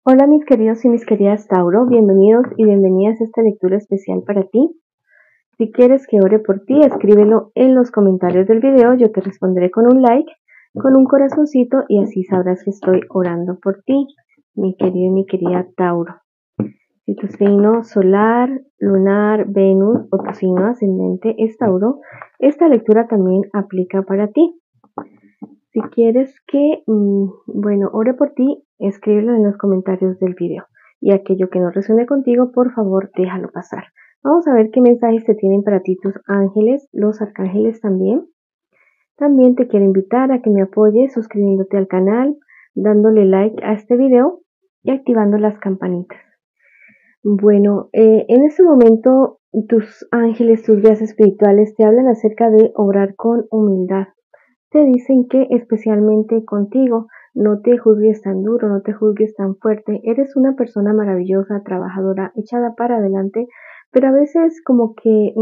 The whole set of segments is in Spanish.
Hola mis queridos y mis queridas Tauro, bienvenidos y bienvenidas a esta lectura especial para ti. Si quieres que ore por ti, escríbelo en los comentarios del video, yo te responderé con un like, con un corazoncito y así sabrás que estoy orando por ti, mi querido y mi querida Tauro. Si tu signo solar, lunar, Venus o tu signo ascendente es Tauro, esta lectura también aplica para ti. Si quieres que, ore por ti, escríbelo en los comentarios del video. Y aquello que no resuene contigo, por favor, déjalo pasar. Vamos a ver qué mensajes te tienen para ti tus ángeles, los arcángeles también. También te quiero invitar a que me apoyes suscribiéndote al canal, dándole like a este video y activando las campanitas. Bueno, en este momento tus ángeles, tus guías espirituales te hablan acerca de obrar con humildad. Te dicen que especialmente contigo no te juzgues tan duro, no te juzgues tan fuerte. Eres una persona maravillosa, trabajadora, echada para adelante, pero a veces como que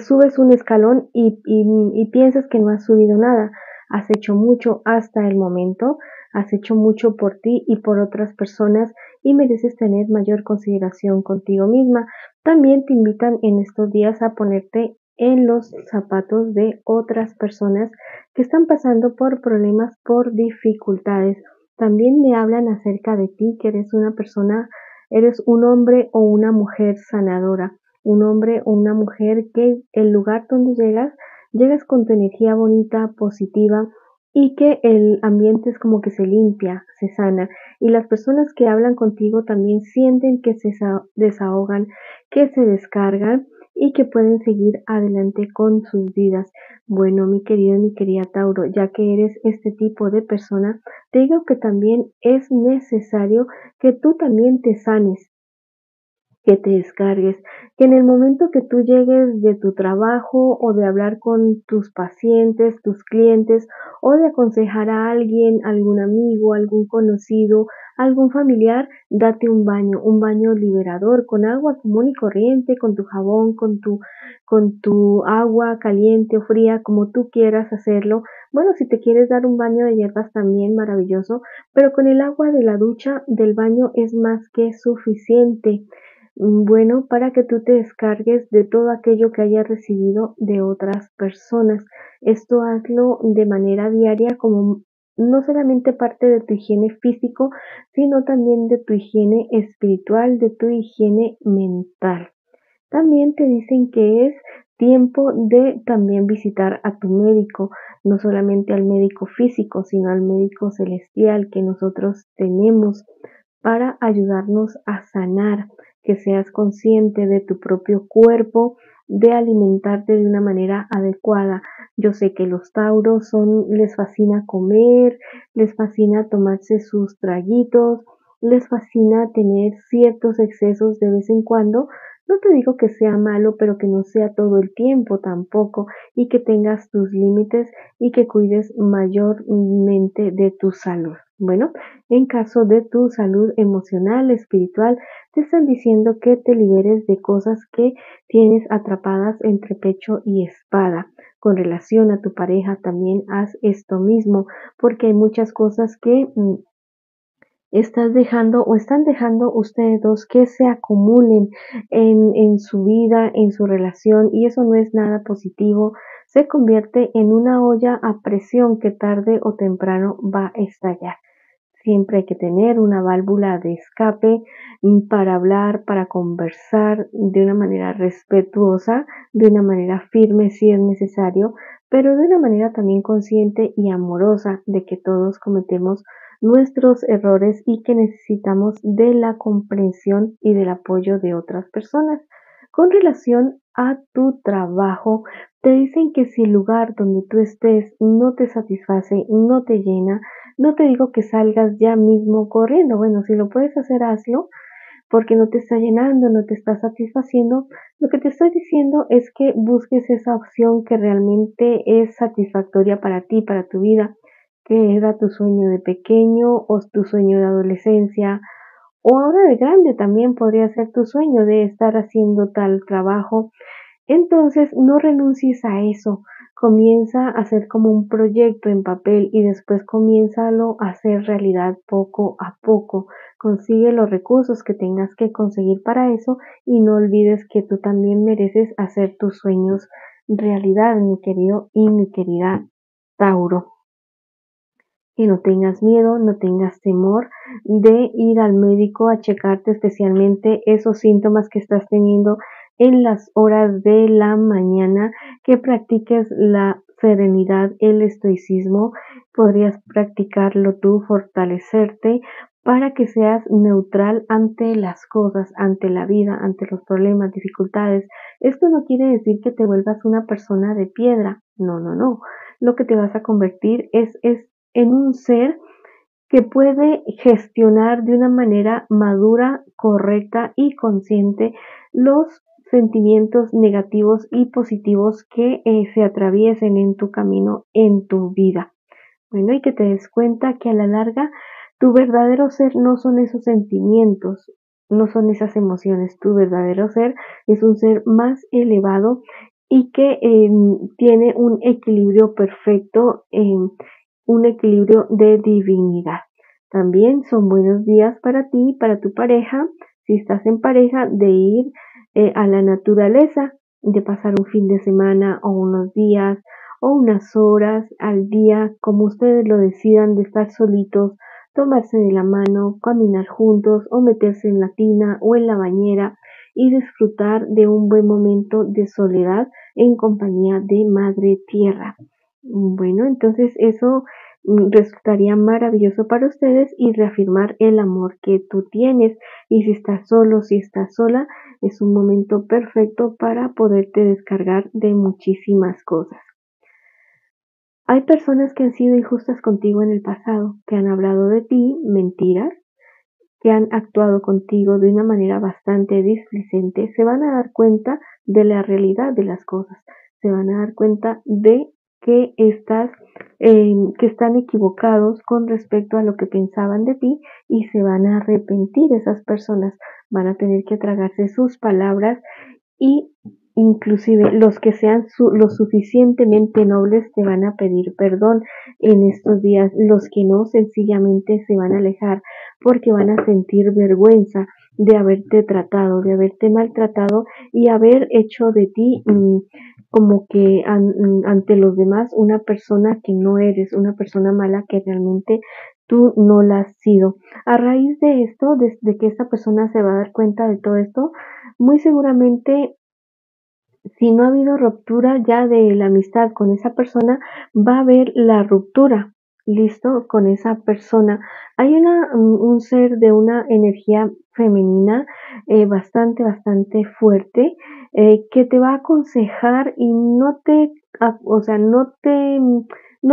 subes un escalón y piensas que no has subido nada. Has hecho mucho hasta el momento, has hecho mucho por ti y por otras personas y mereces tener mayor consideración contigo misma. También te invitan en estos días a ponerte en los zapatos de otras personas que están pasando por problemas, por dificultades. También me hablan acerca de ti, que eres una persona, eres un hombre o una mujer sanadora, un hombre o una mujer que el lugar donde llegas con tu energía bonita, positiva, y que el ambiente es como que se limpia, se sana, y las personas que hablan contigo también sienten que se desahogan, que se descargan y que pueden seguir adelante con sus vidas. Bueno, mi querido y mi querida Tauro, ya que eres este tipo de persona, te digo que también es necesario que tú también te sanes, que te descargues, que en el momento que tú llegues de tu trabajo o de hablar con tus pacientes, tus clientes o de aconsejar a alguien, algún amigo, algún conocido, algún familiar, date un baño liberador con agua común y corriente, con tu jabón, con tu agua caliente o fría, como tú quieras hacerlo. Bueno, si te quieres dar un baño de hierbas también maravilloso, pero con el agua de la ducha, del baño es más que suficiente. Bueno, para que tú te descargues de todo aquello que hayas recibido de otras personas. Esto hazlo de manera diaria como no solamente parte de tu higiene físico, sino también de tu higiene espiritual, de tu higiene mental. También te dicen que es tiempo de también visitar a tu médico, no solamente al médico físico, sino al médico celestial que nosotros tenemos para ayudarnos a sanar, que seas consciente de tu propio cuerpo, de alimentarte de una manera adecuada. Yo sé que los tauros les fascina comer, les fascina tomarse sus traguitos, les fascina tener ciertos excesos de vez en cuando. No te digo que sea malo, pero que no sea todo el tiempo tampoco, y que tengas tus límites y que cuides mayormente de tu salud. Bueno, en caso de tu salud emocional, espiritual, te están diciendo que te liberes de cosas que tienes atrapadas entre pecho y espada. Con relación a tu pareja también haz esto mismo, porque hay muchas cosas que estás dejando o están dejando ustedes dos que se acumulen en su vida, en su relación, y eso no es nada positivo. Se convierte en una olla a presión que tarde o temprano va a estallar. Siempre hay que tener una válvula de escape para hablar, para conversar de una manera respetuosa, de una manera firme si es necesario, pero de una manera también consciente y amorosa de que todos cometemos nuestros errores y que necesitamos de la comprensión y del apoyo de otras personas. Con relación a tu trabajo, te dicen que si el lugar donde tú estés no te satisface, no te llena, no te digo que salgas ya mismo corriendo. Bueno, si lo puedes hacer, hazlo, porque no te está llenando, no te está satisfaciendo. Lo que te estoy diciendo es que busques esa opción que realmente es satisfactoria para ti, para tu vida, que era tu sueño de pequeño o tu sueño de adolescencia o ahora de grande también podría ser tu sueño de estar haciendo tal trabajo. Entonces, no renuncies a eso. comienza a hacer como un proyecto en papel y después comiénzalo a hacer realidad poco a poco. Consigue los recursos que tengas que conseguir para eso y no olvides que tú también mereces hacer tus sueños realidad, mi querido y mi querida Tauro. Que no tengas miedo, no tengas temor de ir al médico a checarte especialmente esos síntomas que estás teniendo en las horas de la mañana, que practiques la serenidad, el estoicismo, podrías practicarlo tú, fortalecerte para que seas neutral ante las cosas, ante la vida, ante los problemas, dificultades. Esto no quiere decir que te vuelvas una persona de piedra, no, no, no. Lo que te vas a convertir es en un ser que puede gestionar de una manera madura, correcta y consciente los sentimientos negativos y positivos que se atraviesen en tu camino, en tu vida. Bueno, y que te des cuenta que a la larga tu verdadero ser no son esos sentimientos, no son esas emociones. Tu verdadero ser es un ser más elevado y que tiene un equilibrio perfecto, un equilibrio de divinidad. También son buenos días para ti y para tu pareja, si estás en pareja, de ir a la naturaleza, de pasar un fin de semana o unos días o unas horas al día, como ustedes lo decidan, de estar solitos, tomarse de la mano, caminar juntos o meterse en la tina o en la bañera y disfrutar de un buen momento de soledad en compañía de Madre Tierra. Bueno, entonces eso resultaría maravilloso para ustedes y reafirmar el amor que tú tienes. Y si estás solo, si estás sola, es un momento perfecto para poderte descargar de muchísimas cosas. Hay personas que han sido injustas contigo en el pasado, que han hablado de ti mentiras, que han actuado contigo de una manera bastante displicente. Se van a dar cuenta de la realidad de las cosas, se van a dar cuenta de que que están equivocados con respecto a lo que pensaban de ti y se van a arrepentir. Esas personas van a tener que tragarse sus palabras y inclusive los que sean lo suficientemente nobles te van a pedir perdón en estos días. Los que no, sencillamente se van a alejar porque van a sentir vergüenza de haberte tratado, de haberte maltratado y haber hecho de ti como que ante los demás una persona que no eres, una persona mala que realmente tú no la has sido. A raíz de esto, desde que esta persona se va a dar cuenta de todo esto, muy seguramente, si no ha habido ruptura ya de la amistad con esa persona, va a haber la ruptura, listo, con esa persona. Hay un ser de una energía femenina bastante fuerte que te va a aconsejar y o sea, no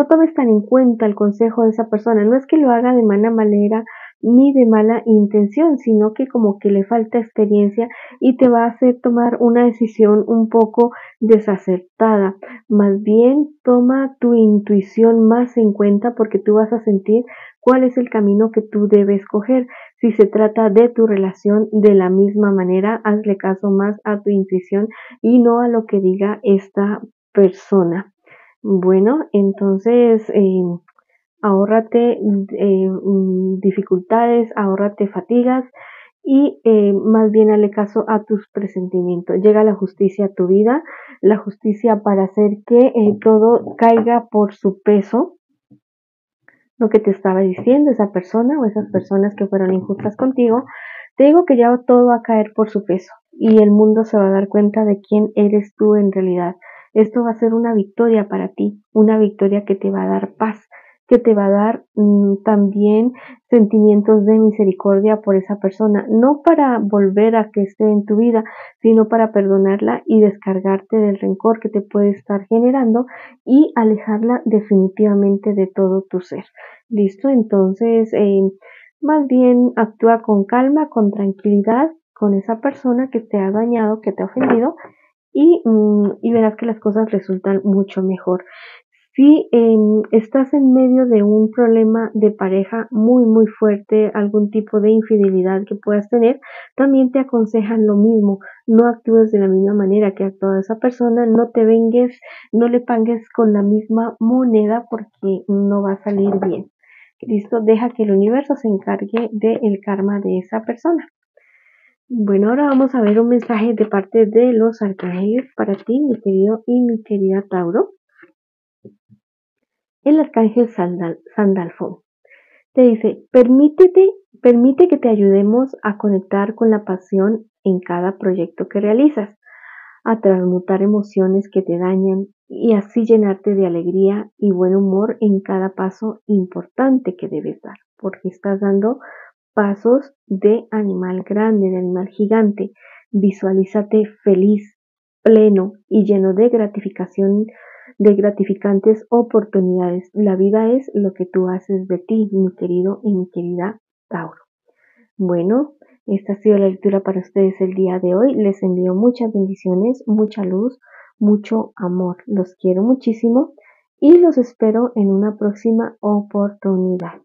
tomes tan en cuenta el consejo de esa persona. No es que lo haga de mala manera ni de mala intención, sino que como que le falta experiencia y te va a hacer tomar una decisión un poco desacertada. Más bien toma tu intuición más en cuenta porque tú vas a sentir cuál es el camino que tú debes coger. Si se trata de tu relación, de la misma manera, hazle caso más a tu intuición y no a lo que diga esta persona. Bueno, entonces ahórrate dificultades, ahórrate fatigas y más bien hazle caso a tus presentimientos. Llega la justicia a tu vida, la justicia para hacer que todo caiga por su peso. Lo que te estaba diciendo esa persona o esas personas que fueron injustas contigo, te digo que ya todo va a caer por su peso y el mundo se va a dar cuenta de quién eres tú en realidad. Esto va a ser una victoria para ti, una victoria que te va a dar paz, que te va a dar también sentimientos de misericordia por esa persona, no para volver a que esté en tu vida, sino para perdonarla y descargarte del rencor que te puede estar generando y alejarla definitivamente de todo tu ser. ¿Listo? Entonces, más bien actúa con calma, con tranquilidad con esa persona que te ha dañado, que te ha ofendido y verás que las cosas resultan mucho mejor. Si estás en medio de un problema de pareja muy fuerte, algún tipo de infidelidad que puedas tener, también te aconsejan lo mismo. No actúes de la misma manera que ha actuado esa persona, no te vengues, no le pagues con la misma moneda porque no va a salir bien. Listo, deja que el universo se encargue del karma de esa persona. Bueno, ahora vamos a ver un mensaje de parte de los arcángeles para ti, mi querido y mi querida Tauro. El arcángel Sandalfo te dice, permite que te ayudemos a conectar con la pasión en cada proyecto que realizas, a transmutar emociones que te dañan y así llenarte de alegría y buen humor en cada paso importante que debes dar, porque estás dando pasos de animal grande, de animal gigante. Visualízate feliz, pleno y lleno de gratificación, de gratificantes oportunidades. La vida es lo que tú haces de ti, mi querido y mi querida Tauro. Bueno, esta ha sido la lectura para ustedes el día de hoy. Les envío muchas bendiciones, mucha luz, mucho amor. Los quiero muchísimo y los espero en una próxima oportunidad.